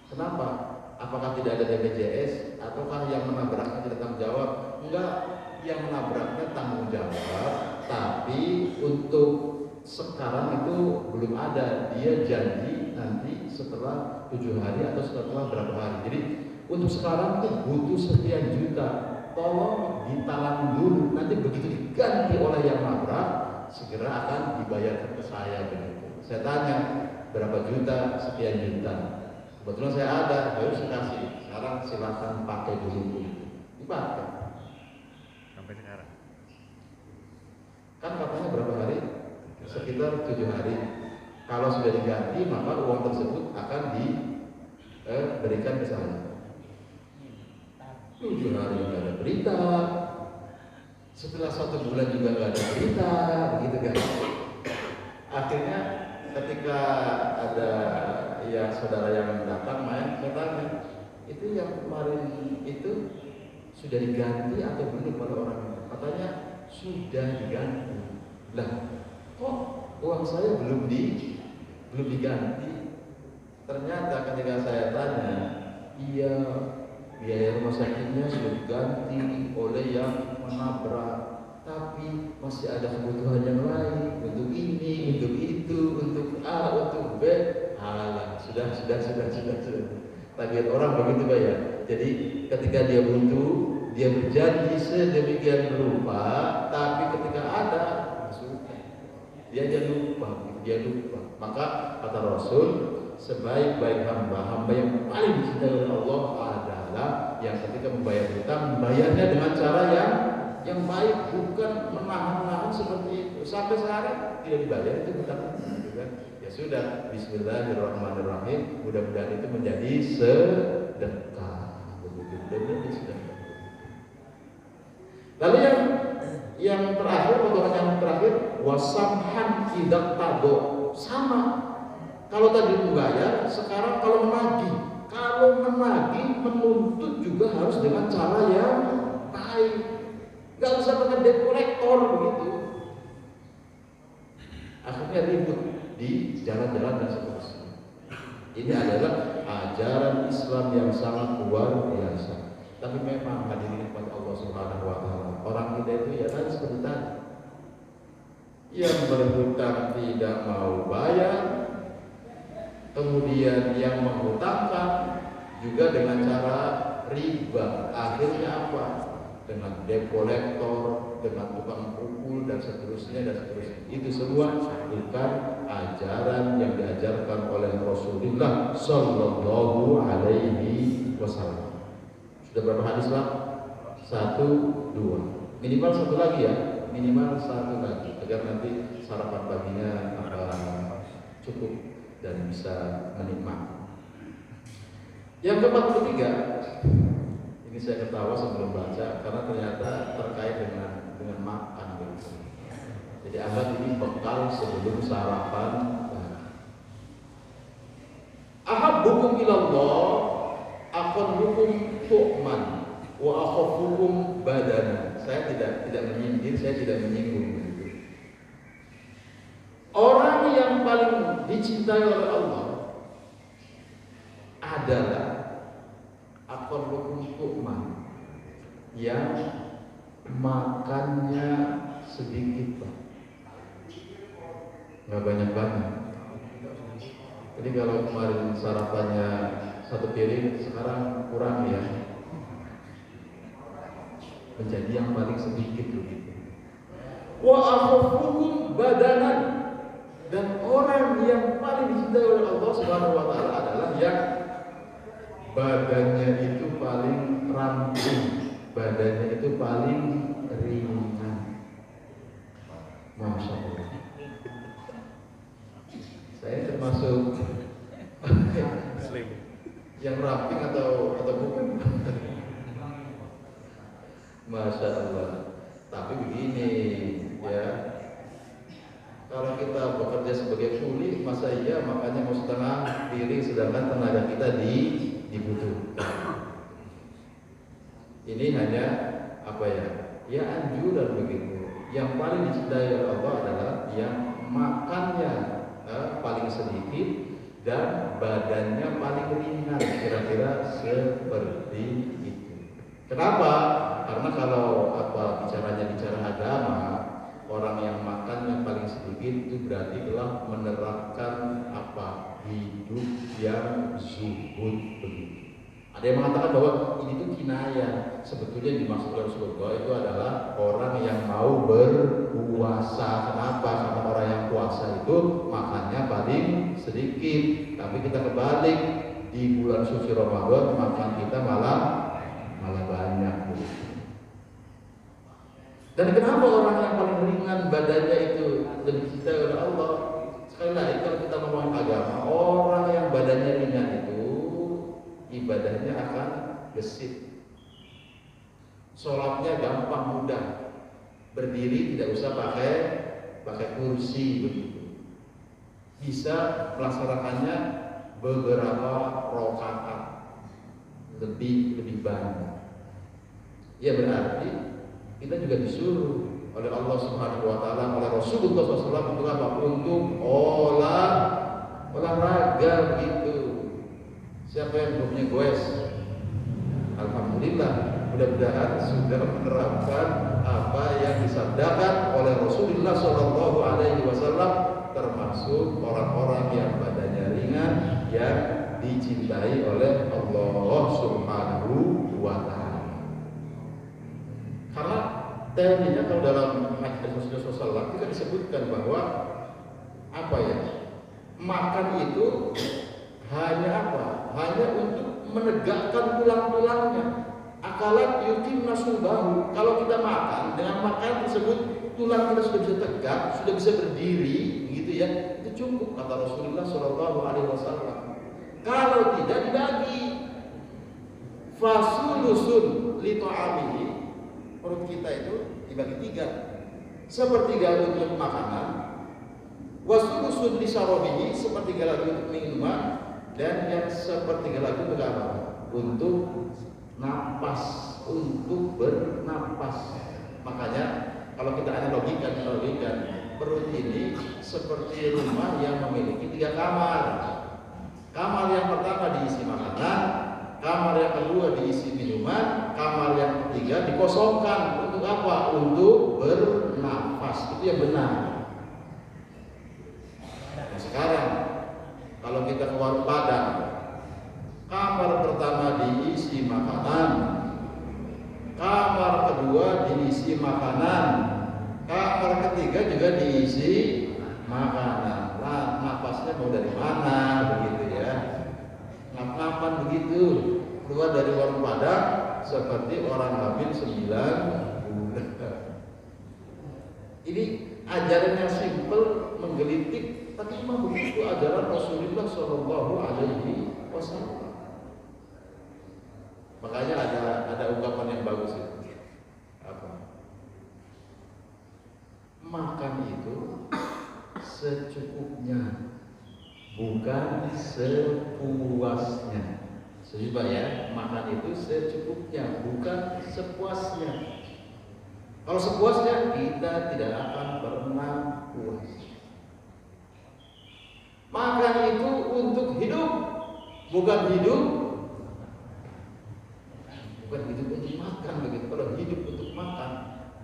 Kenapa? Apakah tidak ada BPJS ataukah yang menabraknya tidak tanggung jawab? Enggak, yang menabraknya tanggung jawab, tapi untuk sekarang itu belum ada. Dia janji nanti setelah 7 hari atau setelah berapa hari. Jadi untuk sekarang itu butuh sekian juta. Tolong ditalang dulu. Nanti begitu diganti oleh yang nabrak, segera akan dibayarkan ke saya begitu. Saya tanya berapa juta? Sekian juta. Kebetulan saya ada, baru saya kasih. Sekarang silakan pakai dulu. Dipakai. Sampai sekarang. Kan katanya berapa hari? Sekitar 7 hari. Kalau sudah diganti, maka uang tersebut akan diberikan ke saya. 7 hari nggak ada berita. Setelah 1 bulan juga nggak ada berita, begitu kan? Akhirnya ketika ada ya saudara yang datang main, saya tanya, itu yang kemarin itu sudah diganti atau belum oleh orang itu? Katanya sudah diganti. Lah, kok uang saya belum diganti? Ternyata ketika saya tanya, iya biaya rumah sakitnya sudah diganti oleh yang menabrak, tapi masih ada kebutuhan yang lain, untuk ini, untuk itu, untuk A, untuk B. Alah, sudah. Tabiat orang begitu Pak ya. Jadi ketika dia butuh, dia berjanji sedemikian rupa, tapi ketika ada, dia lupa. Maka kata Rasul, sebaik-baik hamba yang paling dicintai oleh Allah adalah yang ketika ketika membayar hutang, membayarnya dengan cara yang baik, bukan menahan-nahan seperti itu. Sampai sekarang tidak dibayar itu hutang, gitu kan? Ya sudah, Bismillahirrahmanirrahim. Mudah-mudahan itu menjadi sedekah. Begitu sedekah. Lalu yang terakhir, potongan yang terakhir, wasamhan tidak tado, sama. Kalau tadi membayar, sekarang kalau menagih. Kalau menagih, menuntut juga harus dengan cara yang baik. Gak usah pakai debt collector begitu. Akhirnya ribut di jalan-jalan dan seterusnya. Ini adalah ajaran Islam yang sangat luar biasa. Tapi memang hadirin kepada Allah Subhanahu wa taala, orang kita itu ya tadi seperti tadi. Yang berhutang tidak mau bayar, kemudian yang menghutangkan juga dengan cara riba. Akhirnya apa? Dengan debt collector, dengan tukang pukul dan seterusnya dan seterusnya. Itu semua bukan ajaran yang diajarkan oleh Rasulullah Sallallahu Alaihi Wasallam. Sudah berapa hadis lah? 1, 2. Minimal satu lagi ya. Minimal satu lagi agar nanti sarapan paginya cukup dan bisa menikmati. Yang ke-43, ini saya ketawa sebelum baca karena ternyata terkait dengan makan gitu. Jadi anggap ini bekal sebelum sarapan. Ahabbukum ilallah aqallukum tu'man wa akhafukum badana. Saya tidak menyindir, saya tidak menyinggung gitu. Orang yang paling dicintai oleh Allah adalah aqallukum tu'man, yang makannya sedikit Pak, nggak banyak-banyak. Jadi kalau kemarin sarapannya 1 piring, sekarang kurang ya, menjadi yang paling sedikit begitu. Wa akhafukum badanan, dan orang yang paling dicintai oleh Allah Subhanahu wa taala adalah yang badannya itu paling ramping, badannya itu paling ringan. Masya Allah. Saya termasuk yang ramping atau bukan? Masya Allah. Tapi begini ya, kalau kita bekerja sebagai kuli, masa iya makanya mau setengah piring sedangkan tenaga kita dibutuhkan. Ini hanya apa ya? Ya anjuran begitu. Yang paling dicintai oleh Allah adalah yang makannya paling sedikit dan badannya paling ringan, kira-kira seperti itu. Kenapa? Karena kalau bicara agama, orang yang makan yang paling sedikit itu berarti telah menerapkan hidup yang zuhud begitu. Ada yang mengatakan bahwa ini tuh kinayah. Sebetulnya dimaksud Rasulullah itu adalah orang yang mau berpuasa. Kenapa? Karena orang yang puasa itu makannya paling sedikit. Tapi kita kebalik, di bulan suci Ramadan makan kita malah banyak. Dan kenapa orang yang paling ringan badannya itu lebih dicintai oleh Allah? Sekali lagi kalau kita ngomong agama, orang yang badannya ringan itu ibadahnya akan gesit. Sholatnya gampang mudah. Berdiri tidak usah pakai kursi begitu. Bisa melaksanakannya beberapa rakaat lebih banyak. Ya berarti kita juga disuruh oleh Allah Subhanahu wa taala, oleh Rasulullah SAW untuk apa? Untuk olahraga begitu. Siapa yang belum punya goes? Alhamdulillah, mudah-mudahan sudah menerapkan apa yang disabdakan oleh Rasulullah SAW, termasuk orang-orang yang badannya ringan yang dicintai oleh Allah Subhanahu wa taala. Karena teorinya kalau dalam hadis Rasulullah SAW kita disebutkan bahwa makan itu hanya untuk menegakkan tulang-tulangnya. bahu. Kalau kita makan, dengan makan tersebut tulang kita sudah bisa tegak, sudah bisa berdiri, gitu ya. Itu cukup kata Rasulullah SAW. Kalau tidak dibagi. Fasulusun li ta'amihi, perut kita itu dibagi 3. Sepertiga untuk makanan, wasulusun li syarabihi, sepertiga lagi untuk minuman, dan yang sepertiga lagi untuk apa? Untuk napas, untuk bernapas. Makanya kalau kita analogikan perut ini seperti rumah yang memiliki 3 kamar. Kamar yang pertama diisi makanan, kamar yang kedua diisi minuman, kamar yang ketiga dikosongkan. Untuk apa? Untuk bernafas. Itu yang benar. Nah, sekarang kalau kita ke warung Padang, kamar pertama diisi makanan, kamar kedua diisi makanan, kamar ketiga juga diisi makanan. Nah, napasnya mau dari mana begitu ya? Ngap-ngapan begitu, keluar dari warung Padang seperti orang hamil 9 bulan. Ini ajaran yang simpel, menggelitik, tapi memang begitu ajaran Rasulullah SAW. Makanya ada ungkapan yang bagus itu. Apa? Makan itu secukupnya, bukan sepuasnya. Coba ya, makan itu secukupnya, bukan sepuasnya. Kalau sepuasnya, kita tidak akan pernah puas. Makan itu untuk hidup, bukan hidup untuk makan begitu. Kalau hidup untuk makan,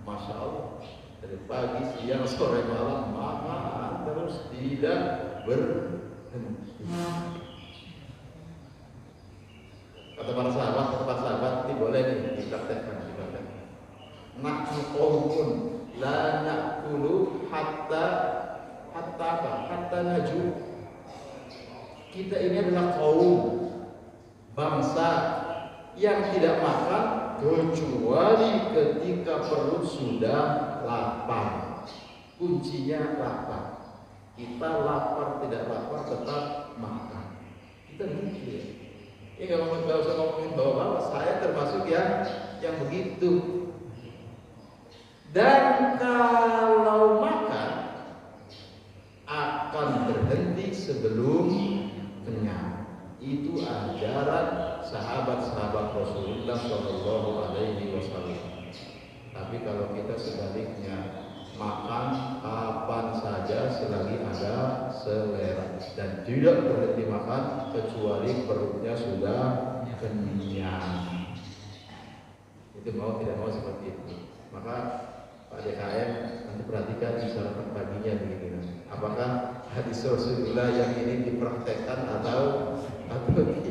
masya Allah, dari pagi, siang, sore, malam makan terus tidak berhenti. Kata para sahabat, ini boleh nih dipraktekkan. Nahnu qaumun la na'kulu hatta naju. Kita ini adalah kaum, bangsa yang tidak makan kecuali ketika perut sudah lapar. Kuncinya lapar. Kita lapar tidak lapar tetap makan. Kita begitu ya. Ini nggak usah ngomongin bahwa saya termasuk yang begitu. Dan kalau makan akan berhenti sebelum kenyang. Itu ajaran sahabat-sahabat Rasulullah SAW. Tapi kalau kita sebaliknya, makan kapan saja selagi ada selera, dan tidak berhenti makan kecuali perutnya sudah kenyang. Itu mau tidak mau seperti itu. Maka Pak DKM nanti perhatikan di sarapan paginya begini. Apakah hadis Rasulullah yang ini dipraktekkan atau tidak?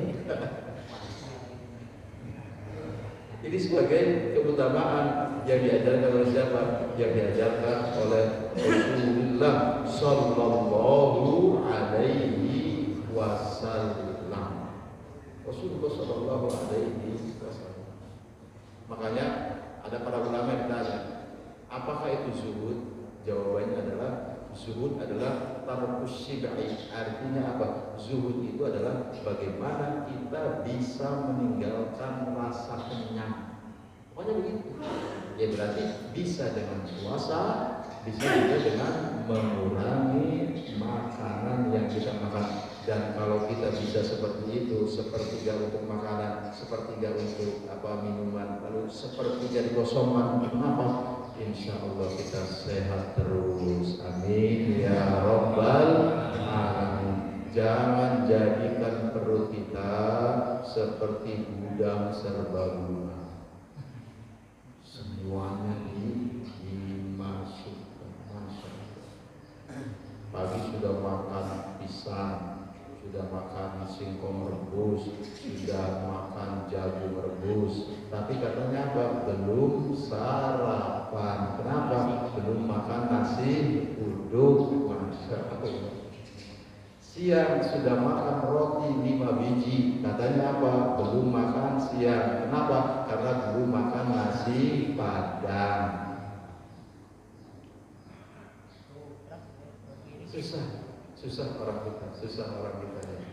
Ini sebagai keutamaan yang diajarkan oleh siapa? Yang diajarkan oleh Rasulullah Sallallahu Alaihi Wasallam. Rasulullah Sallallahu Alaihi Wasallam. Makanya ada para ulama yang ditanya, apakah itu zuhud? Jawabannya adalah zuhud adalah tarkus syib'i. Artinya apa? Zuhud itu adalah bagaimana kita bisa meninggalkan rasa kenyang. Pokoknya begitu. Ya berarti bisa dengan puasa, bisa juga dengan mengurangi makanan yang kita makan. Dan kalau kita bisa seperti itu, sepertiga untuk makanan, sepertiga untuk minuman, lalu sepertiga dikosongkan untuk napas, insya Allah kita sehat terus. Amin ya Rabbal Alamin. Jangan jadikan perut kita seperti gudang serbaguna. Semuanya dimasukkan. Pagi sudah makan pisang, sudah makan singkong rebus, sudah makan jagung rebus, tapi katanya apa? Belum sarapan. Kenapa? Belum makan nasi uduk. siang sudah makan roti 5 biji, katanya apa? Belum makan siang. Kenapa? Karena belum makan nasi padang. Susah orang kita ya.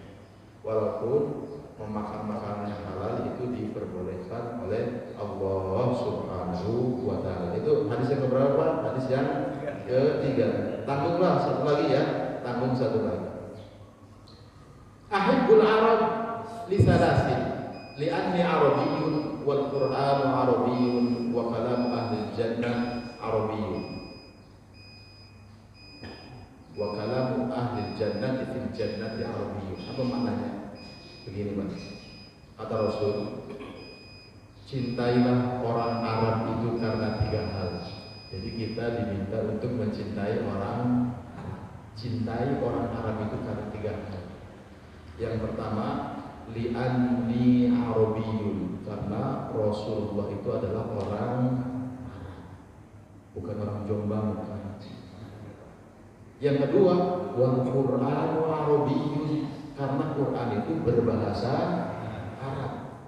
Walaupun memakan makanan yang halal itu diperbolehkan oleh Allah Subhanahu wa Ta'ala. Itu hadis yang keberapa? Hadis yang ketiga. Tanggunglah satu lagi ya, tanggung satu lagi. Ahibbul Arab li salasin li'anni Arabiyyun wal Qur'anu Arabiyyun wa kalam ahli jannah Arabiyyun. Wa kalamu ahli jannati fil jannati arabiyyun. Apa maknanya? Begini Mas, kata Rasul, cintailah orang Arab itu karena 3 hal. Jadi kita diminta untuk mencintai orang Arab. Cintai orang Arab itu karena 3 hal. Yang pertama, li'anni arabiyyun, karena Rasulullah itu adalah orang Arab, bukan orang Jombang, bukan. Yang kedua, wal Qur'anu Arabiyyun, karena Quran itu berbahasa Arab.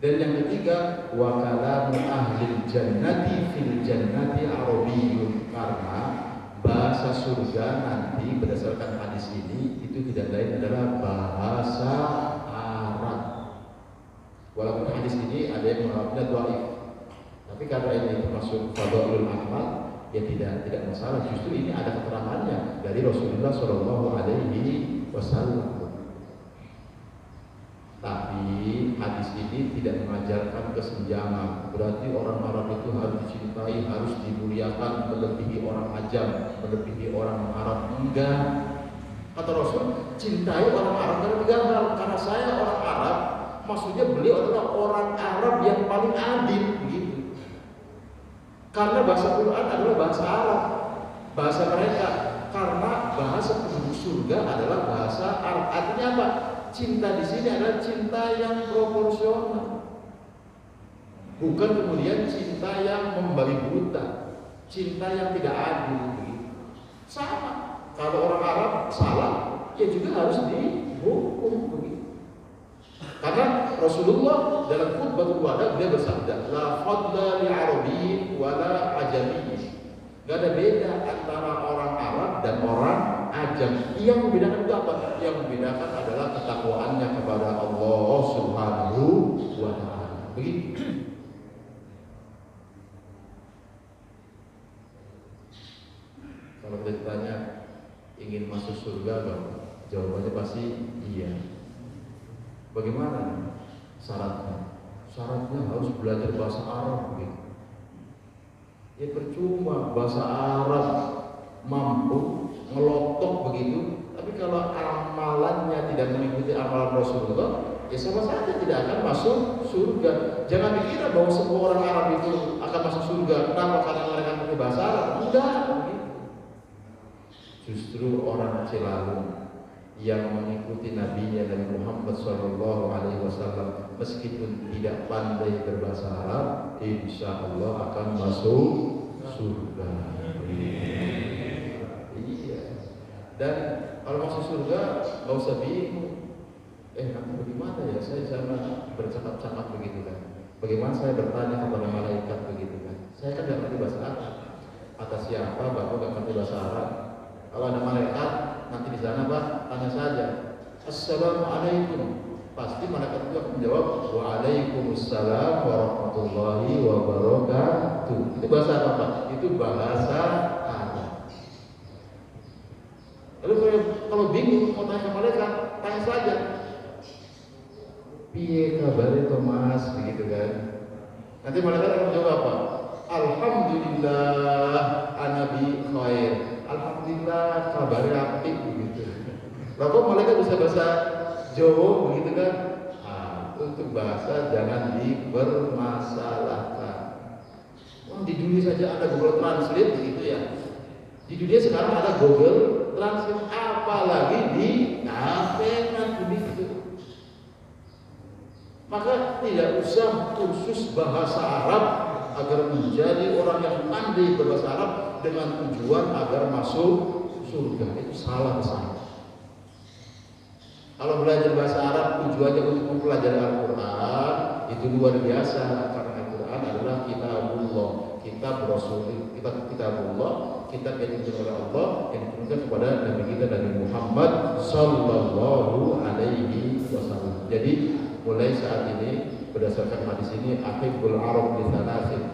Dan yang ketiga, wa kalamu ahli jannati fil jannati Arabiyyun, karena bahasa surga nanti berdasarkan hadis ini itu tidak lain adalah bahasa Arab. Walaupun hadis ini ada yang menganggapnya dhaif, tapi karena ini termasuk fadhailul amal, ya tidak masalah. Justru ini ada keterangannya dari Rasulullah Shallallahu Alaihi Wasallam. Tapi hadis ini tidak mengajarkan kesenjangan. Berarti orang Arab itu harus dicintai, harus dimuliakan melebihi orang Ajam, melebihi orang Arab. Enggak. Kata Rasul, cintai orang Arab karena 3 hal. Karena saya orang Arab, maksudnya beliau adalah orang Arab yang paling adil, begitu. Karena bahasa Quran adalah bahasa Arab, bahasa mereka. Karena bahasa penduduk surga adalah bahasa Arab. Artinya apa? Cinta di sini adalah cinta yang proporsional, bukan kemudian cinta yang membagi buta, cinta yang tidak adil. Sama. Kalau orang Arab salah, ya juga harus dihukum begitu. Karena Rasulullah dalam khutbatul wada dia bersabda, la fadla li arabiyyin wala ajamiyyin. Gak ada beda antara orang Arab dan orang Ajam. Yang membedakan itu apa? Yang membedakan adalah ketakwaannya kepada Allah Subhanahu wa Ta'ala. Begitu. Kalau kita ditanya ingin masuk surga, jawabannya pasti iya. Bagaimana syaratnya? Syaratnya harus belajar bahasa Arab begitu. Ya percuma bahasa Arab mampu ngelotok begitu, tapi kalau amalannya tidak mengikuti amalan Rasulullah, ya sama saja tidak akan masuk surga. Jangan dikira bahwa semua orang Arab itu akan masuk surga. Kenapa? Karena mereka punya bahasa Arab. Enggak begitu. Justru orang Cilalung yang mengikuti nabinya Nabi Muhammad SAW, meskipun tidak pandai berbahasa Arab, insya Allah akan masuk surga. Iya. Dan kalau masuk surga nggak usah bingung. Nanti bagaimana ya? Saya sama bercakap-cakap begitu kan. Bagaimana saya bertanya kepada malaikat begitu kan? Saya kan nggak ngerti bahasa Arab. Atas siapa Bapak nggak ngerti bahasa Arab? Kalau ada malaikat nanti di sana Pak, tanya saja, Assalamualaikum. Pasti malaikat itu akan menjawab, Waalaikumsalam warahmatullahi wabarakatuh. Itu bahasa apa Pak? Itu bahasa Arab. Lalu kalau bingung mau tanya ke malaikat, tanya saja, piye kabarnya Thomas, begitu kan? Nanti malaikat akan menjawab apa? Alhamdulillah anabi khair. Alhamdulillah kabarnya apik begitu. Lalu malaikat bisa bahasa Jawa begitu kan? Untuk bahasa jangan dipermasalahkan. Di dunia saja ada Google Translate begitu ya. Di dunia sekarang ada Google Translate, apalagi di akhirat begitu. Maka tidak usah khusus bahasa Arab agar menjadi orang yang pandai berbahasa Arab dengan tujuan agar masuk surga. Itu salah besar. Kalau belajar bahasa Arab tujuannya untuk mempelajari Al-Quran, itu luar biasa, karena Al-Quran adalah kitabullah, kitab Rasul, kitabullah, kitab yang diturunkan oleh Allah, yang diturunkan kepada Nabi kita Nabi Muhammad Sallallahu Alaihi Wasallam. Jadi mulai saat ini berdasarkan hadis ini, ahibbul Arab li thalathin,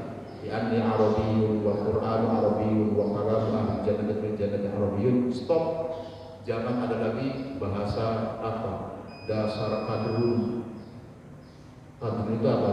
anni Arabiyyun wa Qur'anu Arabiyyun wa kalamu ahli jannati fil jannati Arabiyyun. Stop. Jangan ada lagi bahasa apa, dasar kadrun. Kadrun itu apa?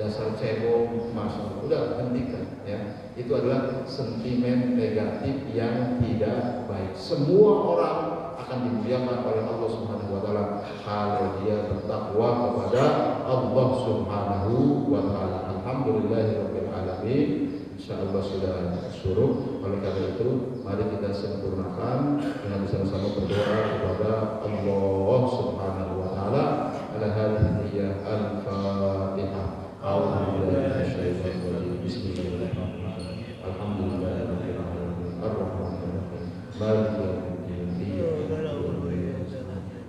Dasar cebong, masuk. Udah, hentikan ya. Itu adalah sentimen negatif yang tidak baik. Semua orang akan dimuliakan oleh Allah Subhanahu wa taala kalau dia bertakwa kepada Allah Subhanahu wa taala. Alhamdulillahirabbil alamin. Insyaallah sudah syuruk. Oleh karena itu, mari kita sempurnakan dengan bersama-sama berdoa kepada Allah Subhanahu wa taala. Ala hadhihi al-Fatihah. A'udzu billahi minasyaitonir rajim. Bismillahirrahmanirrahim. Alhamdulillahirabbil alamin. Arrahmanir rahim. Maliki yaumiddin.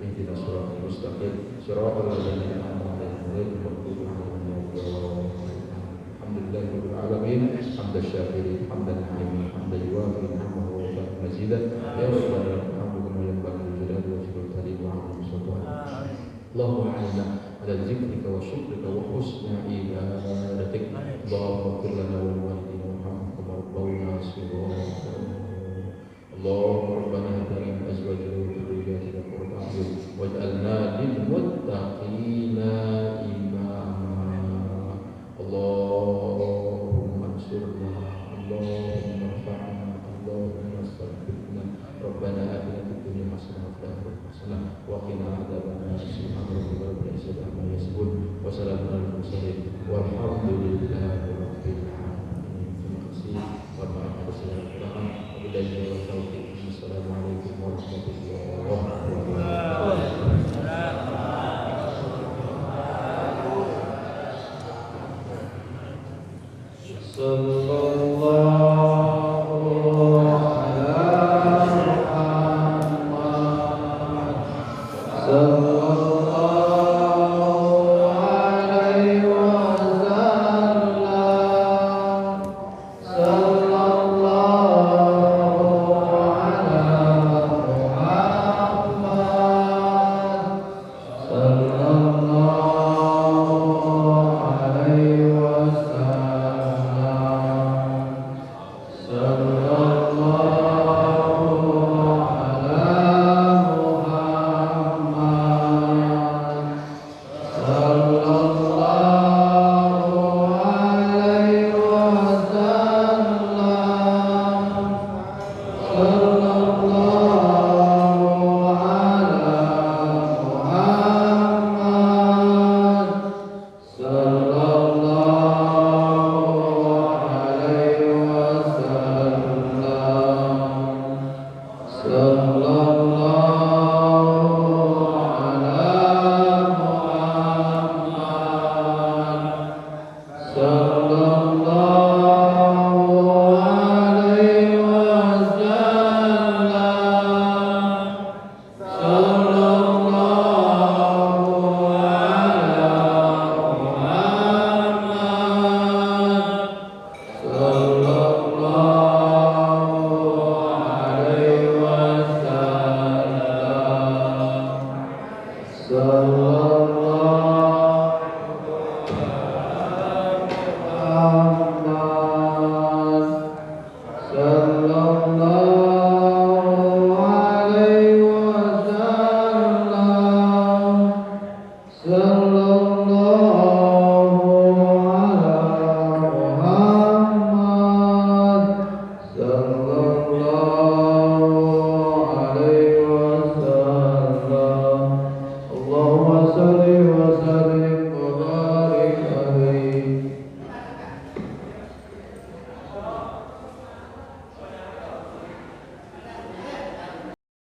Ihdinas siratal mustaqim. Siratal ladzina an'amta 'alaihim ghairil maghdubi 'alaihim. Alhamdulillahirabbil alamin. Hamdan syakirin, hamdan naimin, hamdan yuwafi ni'amahu wa yukafi mazidah. Ya rabbana hamdu kama yanbaghi li jalali wajhikal karim wa 'azimi sultanik. Allahumma a'inna ala dzikrika wa syukrika wa husni ibadatik. Allahumma ighfir lana wa liwalidina warhamhum kama rabbawna shighara. Allahumma rabbana hab lana min azwajina wa dhurriyyatina qurrata a'yun waj'alna lil muttaqina imama. Allahumma ansurna, Allahumma anfa'na, Allahumma astaghfirna. Rabbana atina fid dunya hasanah wa fil akhirati hasanah wa qina adzabannar. Subhana rabbika rabbil izzati amma yasifun wa salamun alal mursalin walhamdulillahi rabbil alamin. Terima kasih. Maaf atas segala kekurangan. Wabillahi taufiq. Assalamualaikum warahmatullahi wabarakatuh. So